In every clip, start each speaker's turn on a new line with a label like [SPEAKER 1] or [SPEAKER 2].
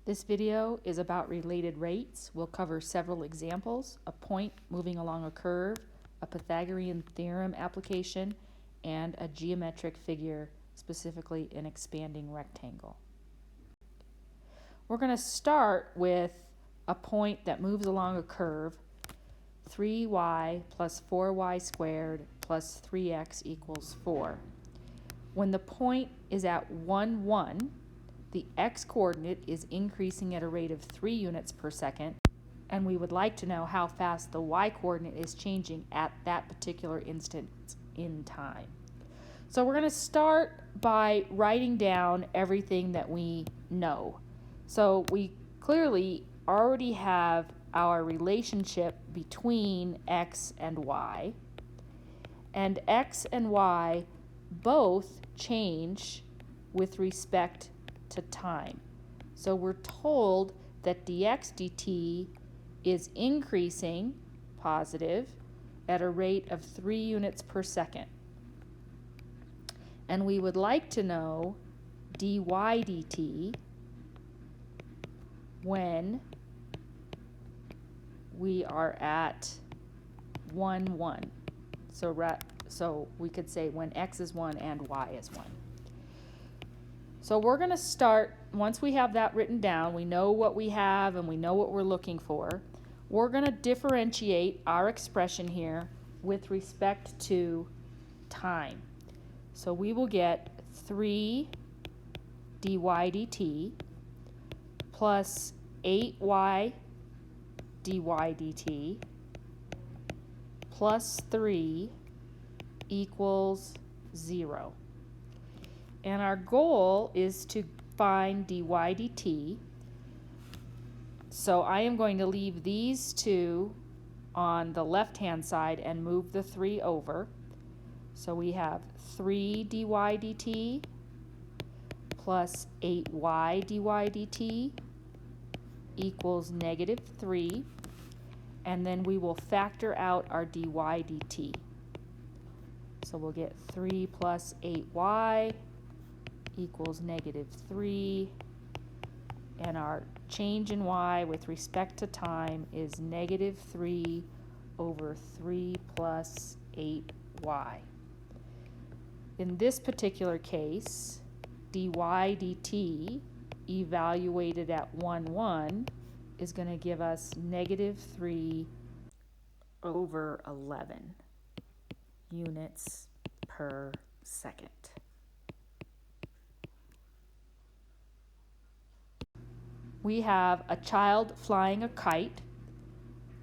[SPEAKER 1] This video is about related rates. We'll cover several examples, a point moving along a curve, a Pythagorean theorem application, and a geometric figure, specifically an expanding rectangle. We're going to start with a point that moves along a curve, 3y plus 4y squared plus 3x equals 4. When the point is at 1, 1, the x-coordinate is increasing at a rate of 3 units per second, and we would like to know how fast the y-coordinate is changing at that particular instant in time. So we're going to start by writing down everything that we know. So we clearly already have our relationship between x and y, and x and y both change with respect to time. So we're told that dx dt is increasing, positive, at a rate of 3 units per second. And we would like to know dy dt when we are at 1, 1. So we could say when x is 1 and y is 1. So we're going to start, once we have that written down, we know what we have and we know what we're looking for, we're going to differentiate our expression here with respect to time. So we will get 3 dy dt plus 8y dy dt plus 3 equals 0. And our goal is to find dy dt. So I am going to leave these two on the left-hand side and move the 3 over. So we have 3 dy dt plus 8y dy dt equals negative 3. And then we will factor out our dy dt. So we'll get 3 plus 8y equals negative 3, and our change in y with respect to time is negative 3 over 3 plus 8y. In this particular case, dy dt evaluated at 1, 1 is going to give us negative 3 over 11 units per second. We have a child flying a kite,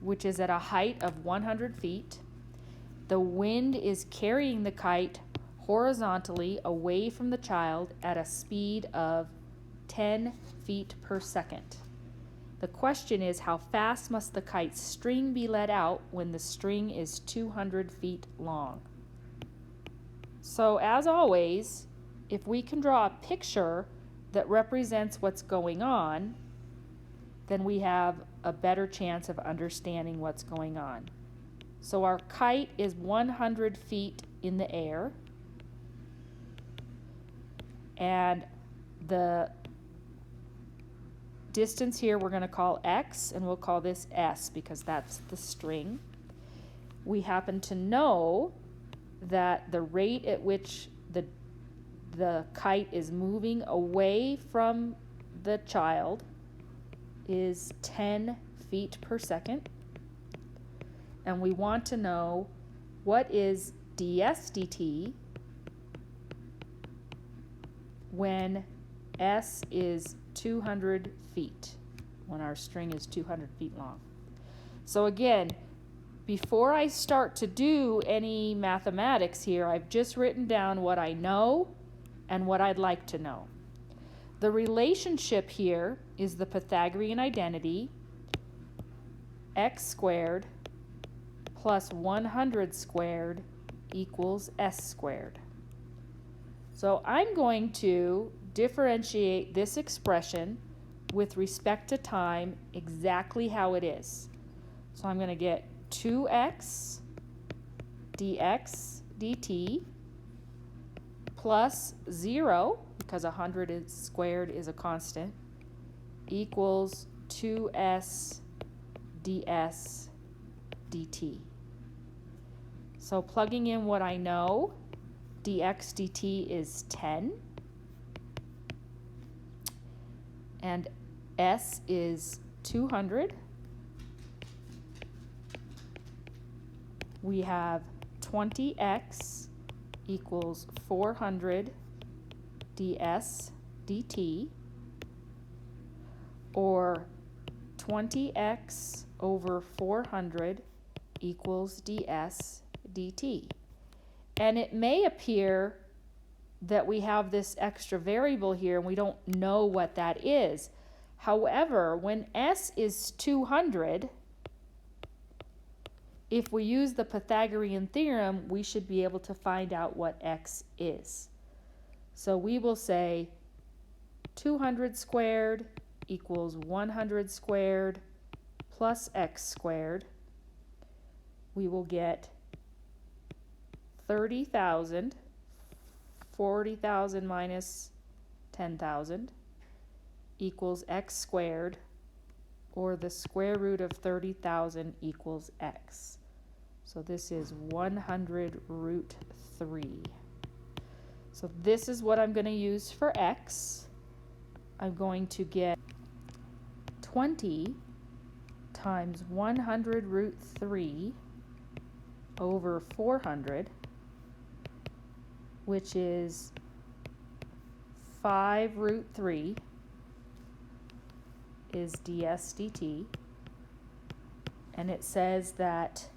[SPEAKER 1] which is at a height of 100 feet. The wind is carrying the kite horizontally away from the child at a speed of 10 feet per second. The question is, how fast must the kite's string be let out when the string is 200 feet long? So as always, if we can draw a picture that represents what's going on, then we have a better chance of understanding what's going on. So our kite is 100 feet in the air, and the distance here we're going to call x, and we'll call this s because that's the string. We happen to know that the rate at which the kite is moving away from the child is 10 feet per second. And we want to know what is ds dt when s is 200 feet, when our string is 200 feet long. So again, before I start to do any mathematics here, I've just written down what I know and what I'd like to know. The relationship here is the Pythagorean identity, x squared plus 100 squared equals s squared. So I'm going to differentiate this expression with respect to time exactly how it is. So I'm going to get 2x dx dt plus 0, because 100 squared is a constant, equals 2s ds dt. So plugging in what I know, dx dt is 10, and s is 200. We have 20x equals 400 ds dt, or 20x over 400 equals ds dt. And it may appear that we have this extra variable here and we don't know what that is. However, when s is 200, if we use the Pythagorean theorem, we should be able to find out what x is. So we will say 200 squared equals 100 squared plus x squared. We will get 30,000, 40,000 minus 10,000 equals x squared, or the square root of 30,000 equals x. So this is 100 root 3. So this is what I'm going to use for x. I'm going to get 20 times 100 root 3 over 400, which is 5 root 3 is ds dt, and it says that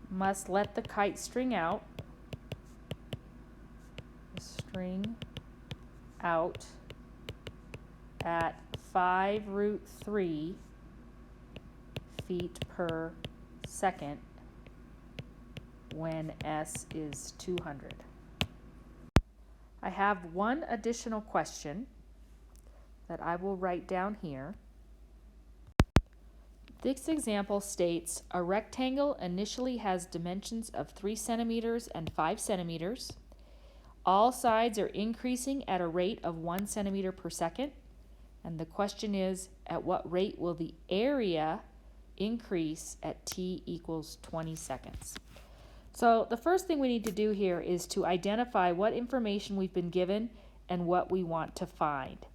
[SPEAKER 1] must let the kite string out, at 5 root 3 feet per second when s is 200. I have one additional question that I will write down here. This example states a rectangle initially has dimensions of 3 centimeters and 5 centimeters. All sides are increasing at a rate of 1 centimeter per second. And the question is, at what rate will the area increase at t equals 20 seconds? So the first thing we need to do here is to identify what information we've been given and what we want to find.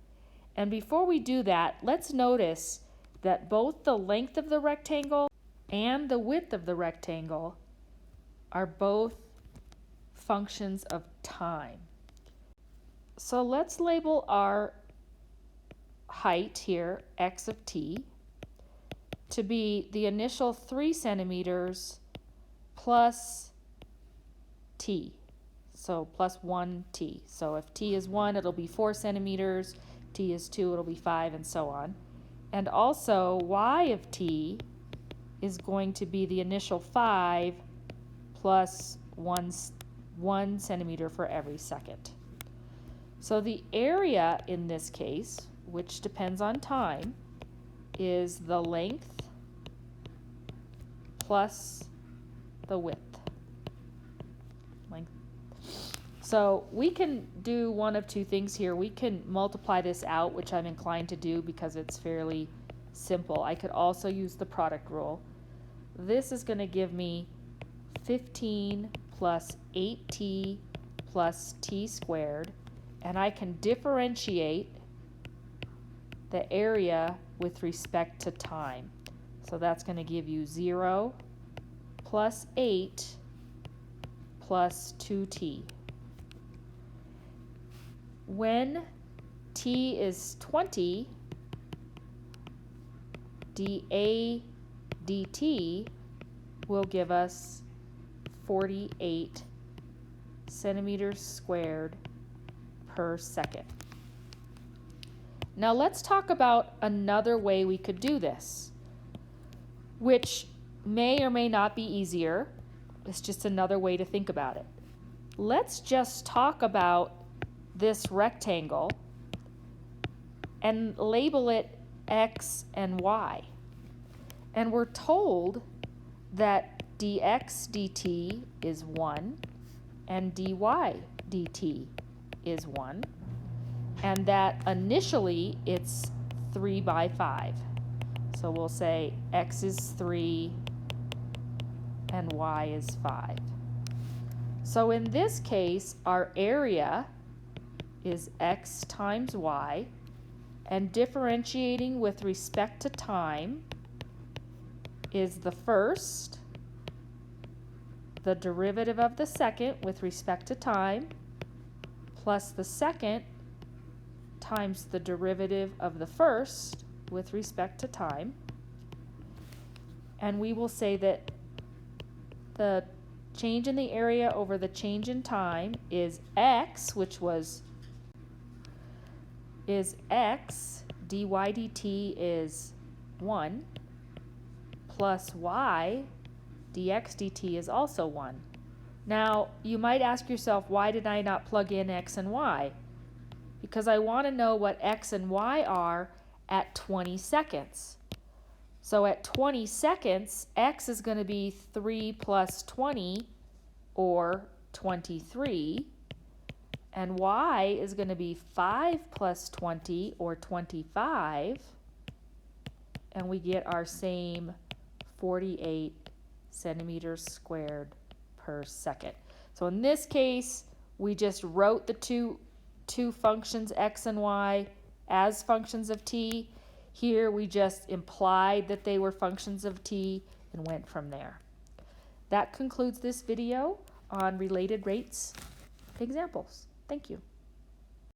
[SPEAKER 1] And before we do that, let's notice that both the length of the rectangle and the width of the rectangle are both functions of time. So let's label our height here, x of t, to be the initial 3 centimeters plus t, so plus 1t. So if t is 1, it'll be 4 centimeters, t is 2, it'll be 5, and so on. And also, y of t is going to be the initial 5 plus 1 centimeter for every second. So the area in this case, which depends on time, is the length plus the width. So we can do one of two things here. We can multiply this out, which I'm inclined to do because it's fairly simple. I could also use the product rule. This is going to give me 15 plus 8t plus t squared, and I can differentiate the area with respect to time. So that's going to give you 0 plus 8 plus 2t. When t is 20, dA dt will give us 48 centimeters squared per second. Now let's talk about another way we could do this, which may or may not be easier. It's just another way to think about it. Let's just talk about this rectangle and label it x and y. And we're told that dx dt is 1 and dy dt is 1. and that initially it's 3 by 5. So we'll say x is 3 and y is 5. So in this case, our area is x times y, and differentiating with respect to time is the first, the derivative of the second with respect to time, plus the second times the derivative of the first with respect to time. And we will say that the change in the area over the change in time is x, which is x, dy dt is 1, plus y, dx dt is also 1. Now, you might ask yourself, why did I not plug in x and y? Because I want to know what x and y are at 20 seconds. So at 20 seconds, x is going to be 3 plus 20, or 23, and y is going to be 5 plus 20, or 25, and we get our same 48 centimeters squared per second. So in this case, we just wrote the two functions, x and y, as functions of t. Here we just implied that they were functions of t and went from there. That concludes this video on related rates examples. Thank you.